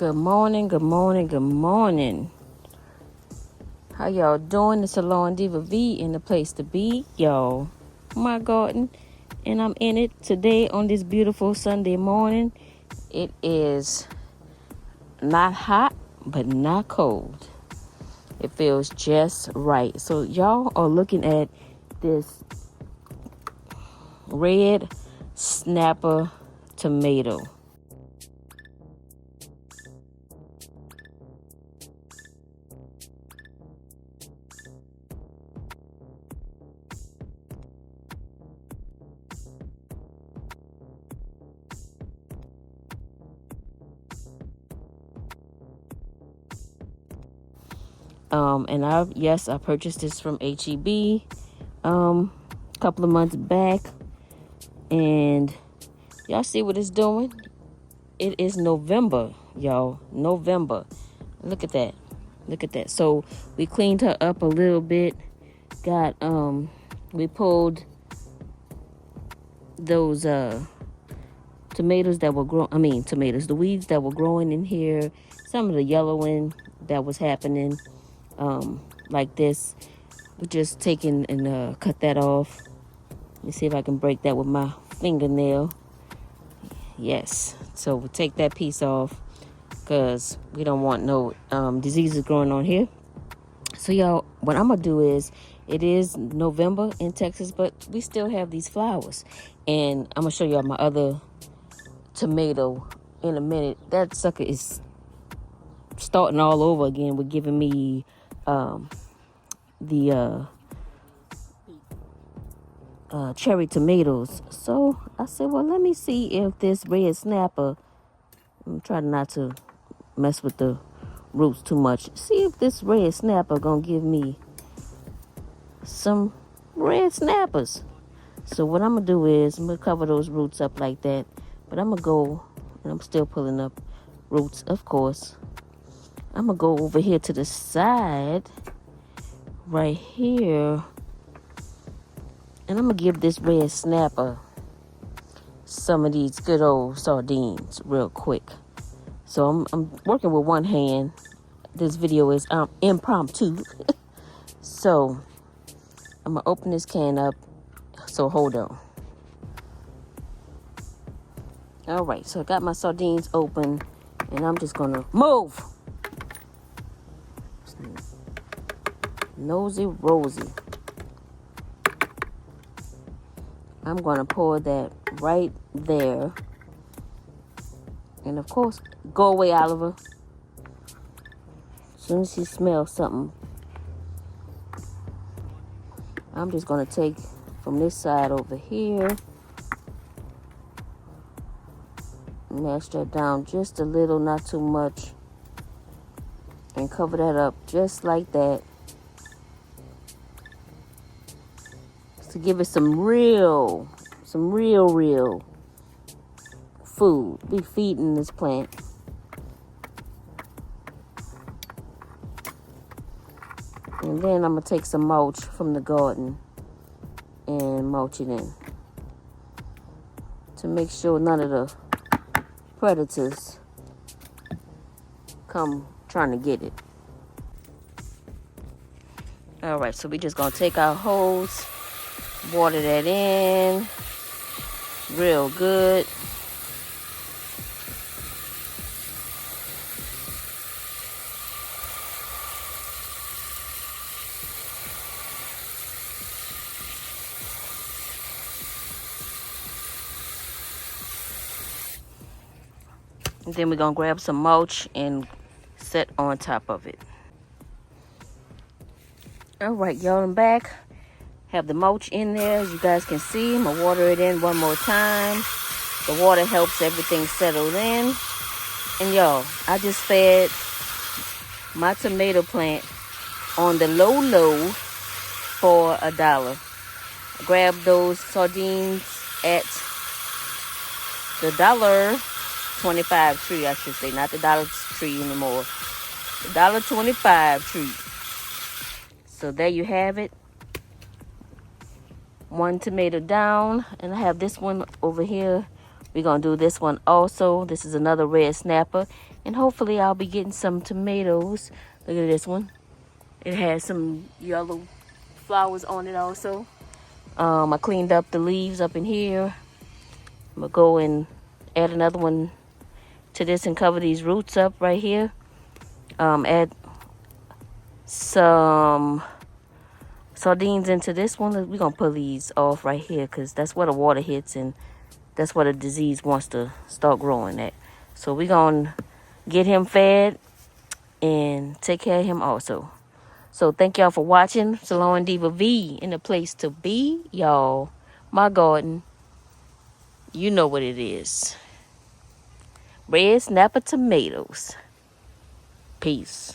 Good morning, good morning, good morning. How y'all doing? It's SalonDivaV in the place to be, y'all. My garden, and I'm in it today on this beautiful Sunday morning. It is not hot, but not cold. It feels just right. So y'all are looking at this red snapper tomato. And I purchased this from HEB a couple of months back, and y'all see what it's doing. It is November, y'all. November. Look at that. So we cleaned her up a little bit. We pulled those tomatoes that were the weeds that were growing in here, some of the yellowing that was happening, like this. We're just taking and cut that off. Let me see if I can break that with my fingernail. Yes. So we'll take that piece off because we don't want no diseases growing on here. So y'all, what I'm gonna do is, it is November in Texas, but we still have these flowers, and I'm gonna show y'all my other tomato in a minute. That sucker is starting all over again with giving me the cherry tomatoes. So I said, well, let me see if this red snapper, I'm trying not to mess with the roots too much. See if this red snapper gonna give me some red snappers. So what I'm gonna do is, I'm gonna cover those roots up like that, but I'm gonna go, and I'm still pulling up roots, of course. I'm gonna go over here to the side right here, and I'm gonna give this red snapper some of these good old sardines real quick. So I'm working with one hand. This video is impromptu. So I'm gonna open this can up. So hold on. All right, so I got my sardines open, and I'm just gonna move. Nosy Rosie. I'm gonna pour that right there. And of course, go away, Oliver. As soon as she smells something, I'm just gonna take from this side over here, mash that down just a little, not too much, and cover that up just like that, to give it some real food. We feeding this plant. And then I'm gonna take some mulch from the garden and mulch it in to make sure none of the predators come trying to get it. All right, so we just gonna take our hose, water that in real good. And then we're gonna grab some mulch and set on top of it. All right, y'all, I'm back. Have the mulch in there, as you guys can see. I'm gonna water it in one more time. The water helps everything settle in. And y'all, I just fed my tomato plant on the low for $1. I grabbed those sardines at the $1.25 tree, I should say, not the dollar tree anymore. The $1.25 tree. So there you have it. One tomato down, and I have this one over here We're going to do this one also. This is another red snapper. And hopefully I'll be getting some tomatoes. Look at this one. It has some yellow flowers on it also. I cleaned up the leaves up in here. I'm going to go and add another one to this and cover these roots up right here. Add some sardines into this one. We're going to pull these off right here because that's where the water hits and that's where the disease wants to start growing at. So we're going to get him fed and take care of him also. So thank y'all for watching. SalonDivaV in the place to be, y'all. My garden. You know what it is. Red snapper tomatoes. Peace.